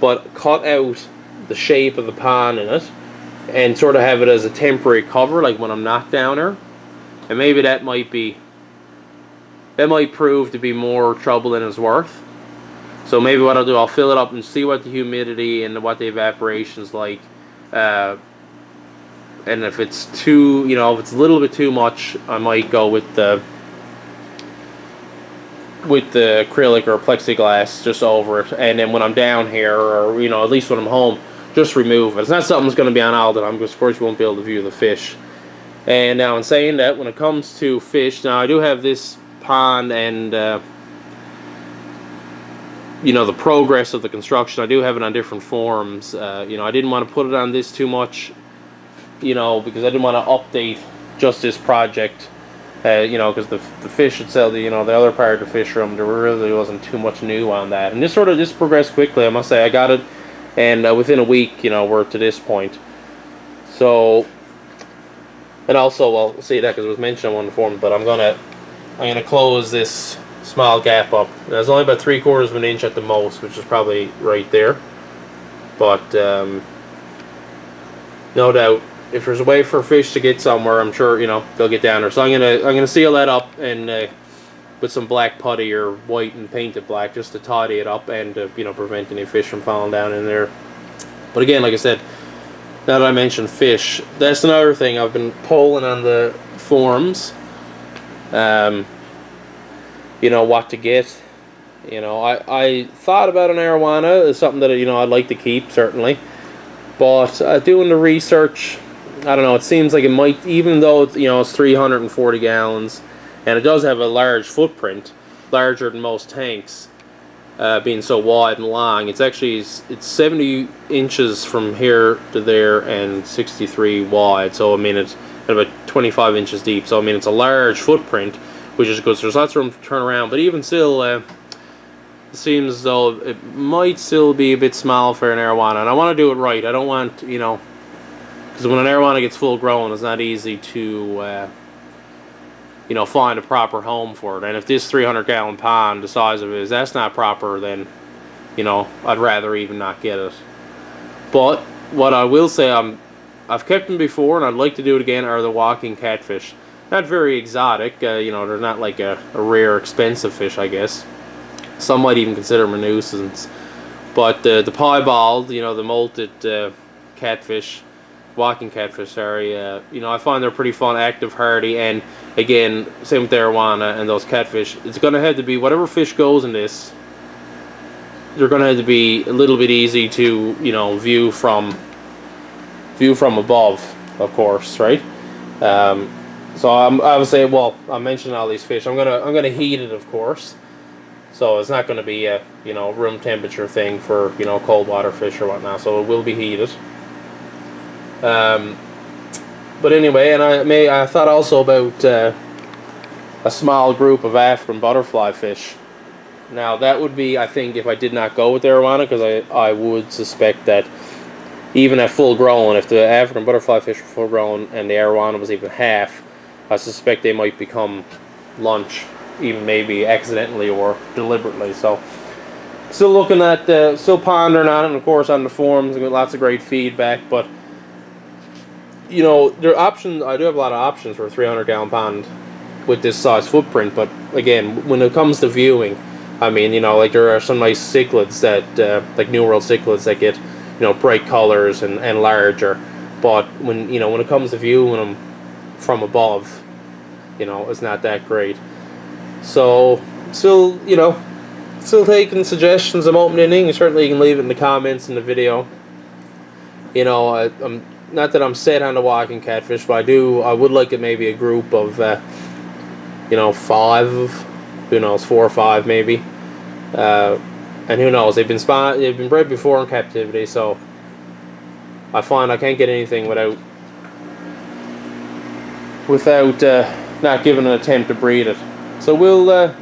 but cut out the shape of the pond in it and sort of have it as a temporary cover, like when I'm not down there. And maybe that might prove to be more trouble than it's worth. So maybe what I'll do, I'll fill it up and see what the humidity and what the evaporation's like. And if it's too, if it's a little bit too much, I might go with the acrylic or plexiglass just over it. And then when I'm down here, or at least when I'm home, just remove it. It's not something that's going to be on all the time, because of course you won't be able to view the fish. And now in saying that, when it comes to fish, now I do have this pond and the progress of the construction. I do have it on different forms. I didn't want to put it on this too much, because I didn't want to update just this project. Because the fish itself, the other part of the fish room, there really wasn't too much new on that. And this progressed quickly, I must say. I got it, and within a week, we're to this point. So, and also, I'll say that because it was mentioned on the form, but I'm gonna close this small gap up. It's only about 3/4 of an inch at the most, which is probably right there. But no doubt, if there's a way for fish to get somewhere, I'm sure they'll get down there. So I'm gonna seal that up and with some black putty or white and paint it black, just to tidy it up and to prevent any fish from falling down in there. But again, like I said, now that I mentioned fish, that's another thing I've been polling on the forums. What to get. I thought about an arowana. It's something that I'd like to keep, certainly. But doing the research, I don't know. It seems like it might, even though it's 340 gallons, and it does have a large footprint, larger than most tanks, being so wide and long. It's 70 inches from here to there and 63 wide. So it's about 25 inches deep. So it's a large footprint, which is good. So there's lots of room to turn around. But even still, it seems as though it might still be a bit small for an arowana. And I want to do it right. I don't want, because when an arowana gets full grown, it's not easy to, find a proper home for it. And if this 300-gallon pond, the size of it is, that's not proper, then, I'd rather even not get it. But what I will say, I've kept them before, and I'd like to do it again, are the walking catfish. Not very exotic, they're not like a rare, expensive fish, I guess. Some might even consider them a nuisance. But the piebald, the molted catfish, walking catfish, sorry, I find they're pretty fun, active, hardy, and again, same with the arowana and those catfish. It's going to have to be, whatever fish goes in this, they're going to have to be a little bit easy to, view from above, of course, right? So I would say, well, I'm mentioning all these fish. I'm gonna heat it, of course. So it's not going to be a room temperature thing for cold water fish or whatnot. So it will be heated. But anyway, and I thought also about a small group of African butterfly fish. Now that would be, I think, if I did not go with the arowana, because I would suspect that even at full grown, if the African butterfly fish were full grown and the arowana was even half, I suspect they might become lunch, even maybe accidentally or deliberately. So still looking at, still pondering on it, and of course on the forums, I got lots of great feedback. But there are options. I do have a lot of options for a 300-gallon pond with this size footprint. But again, when it comes to viewing, like there are some nice cichlids that, like New World cichlids, that get bright colors and larger. But when when it comes to viewing them from above, it's not that great. So still taking suggestions. I'm opening. Certainly you can leave it in the comments in the video. I'm not that I'm set on the walking catfish, but I would like it, maybe a group of 5, who knows, 4 or 5 maybe, and who knows, they've been bred before in captivity, so I find I can't get anything without not giving an attempt to breed it. So we'll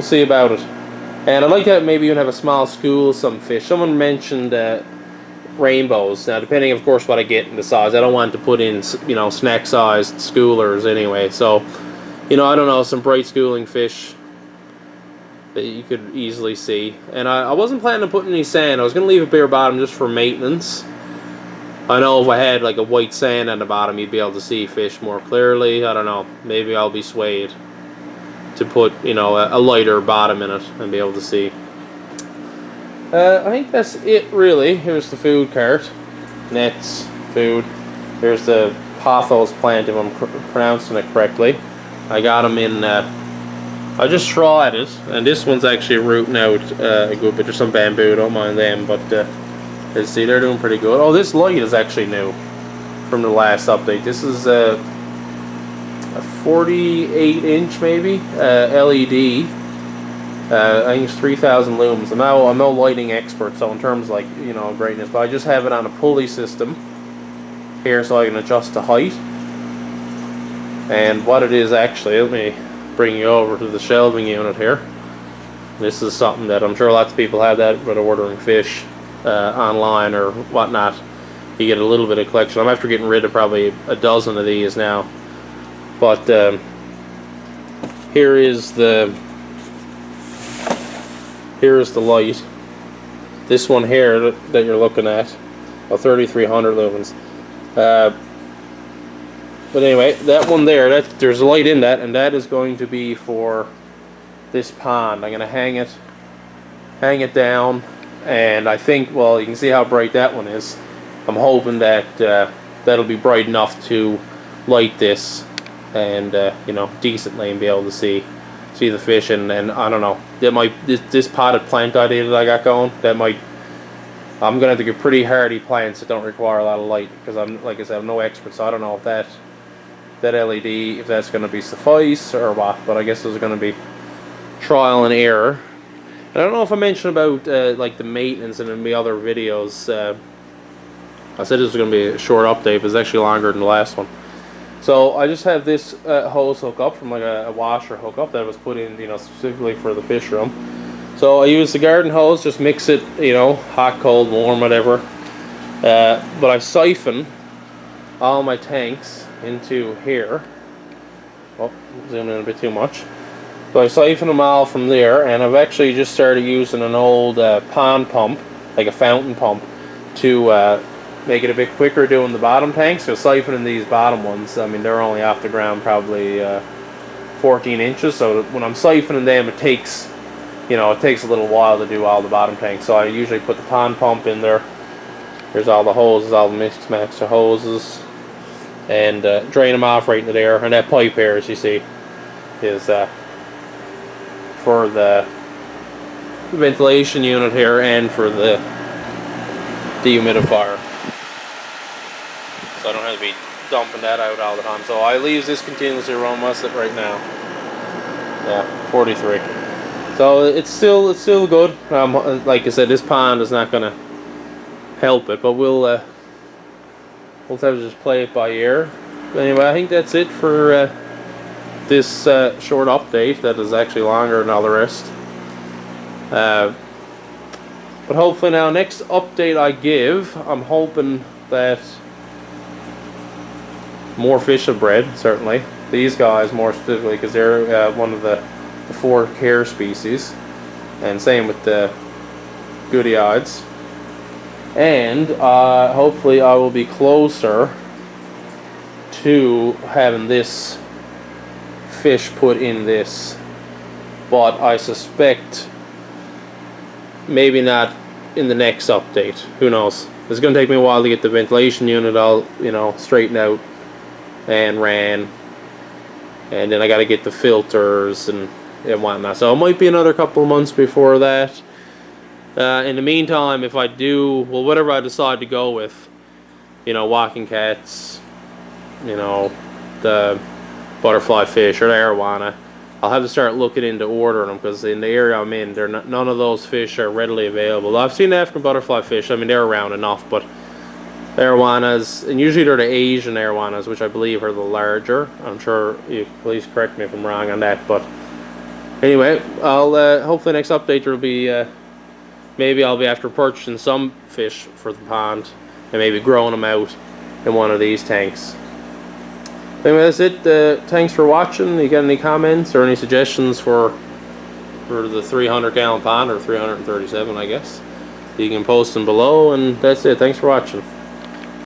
see about it. And I'd like to maybe even have a small school of some fish. Someone mentioned rainbows. Now, depending, of course, what I get in the size, I don't want to put in, snack-sized schoolers anyway. So, I don't know, some bright schooling fish. that you could easily see. And I wasn't planning on putting any sand. I was going to leave a bare bottom just for maintenance. I know if I had like a white sand on the bottom, you'd be able to see fish more clearly. I don't know. Maybe I'll be swayed to put, you know, a lighter bottom in it and be able to see. I think that's it really. Here's the food cart. Nets, food. Here's the pothos plant, if I'm pronouncing it correctly. I got them in... I just tried it, and this one's actually rooting out a good bit. There's some bamboo, don't mind them, but let's see, they're doing pretty good. Oh, this light is actually new from the last update. This is a 48-inch maybe LED. I think it's 3,000 lumens. I'm no lighting expert, so in terms of, like, you know, greatness, but I just have it on a pulley system here so I can adjust the height. And what it is actually, let me bring you over to the shelving unit here. This is something that I'm sure lots of people have that when ordering fish online or whatnot. You get a little bit of collection. I'm after getting rid of probably a dozen of these now. But here is the light. This one here that you're looking at, 3,300 lumens. But anyway, that one there, there's a light in that, and that is going to be for this pond. I'm going to hang it down, and I think, well, you can see how bright that one is. I'm hoping that that'll be bright enough to light this, and you know, decently, and be able to see the fish. And I don't know, that might this potted plant idea that I got going. I'm gonna have to get pretty hardy plants that don't require a lot of light, because I'm, like I said, I'm no expert, so I don't know if that LED, if that's going to be suffice or what, but I guess there's going to be trial and error. And I don't know if I mentioned about like the maintenance in the other videos. I said this was going to be a short update, but it's actually longer than the last one. So I just have this hose hook up from like a washer hookup that was put in, you know, specifically for the fish room. So I use the garden hose, just mix it, you know, hot, cold, warm, whatever. But I siphon all my tanks into here. Oh, zooming in a bit too much. So I siphon them all from there, and I've actually just started using an old pond pump, like a fountain pump, to make it a bit quicker doing the bottom tanks. So siphoning these bottom ones, I mean, they're only off the ground probably 14 inches, so when I'm siphoning them, it takes, you know, it takes a little while to do all the bottom tanks. So I usually put the pond pump in there. There's all the hoses, all the mixed match of hoses, and drain them off right into there. And that pipe here, as you see, is for the ventilation unit here and for the dehumidifier. So I don't have to be dumping that out all the time. So I leave this continuously run. What's it right now? Yeah, 43. So it's still good. Like I said, this pond is not gonna help it, but we'll have to just play it by ear. But anyway, I think that's it for this short update that is actually longer than all the rest. But hopefully now, next update I give, I'm hoping that more fish have bred, certainly. These guys more specifically, because they're one of the 4 care species. And same with the goodyides. And hopefully I will be closer to having this fish put in this, but I suspect maybe not in the next update. Who knows? It's going to take me a while to get the ventilation unit all, you know, straightened out and ran, and then I got to get the filters and whatnot. So it might be another couple of months before that. In the meantime, if I do, well, whatever I decide to go with, you know, walking cats, you know, the butterfly fish or the arowana, I'll have to start looking into ordering them, because in the area I'm in, none of those fish are readily available. I've seen African butterfly fish. I mean, they're around enough, but arowanas, and usually they're the Asian arowanas, which I believe are the larger. I'm sure you please correct me if I'm wrong on that, but anyway, I'll hopefully next update there will be maybe I'll be after purchasing some fish for the pond and maybe growing them out in one of these tanks. Anyway, that's it. Thanks for watching. You got any comments or any suggestions for for the 300-gallon pond, or 337, I guess. You can post them below, and that's it. Thanks for watching.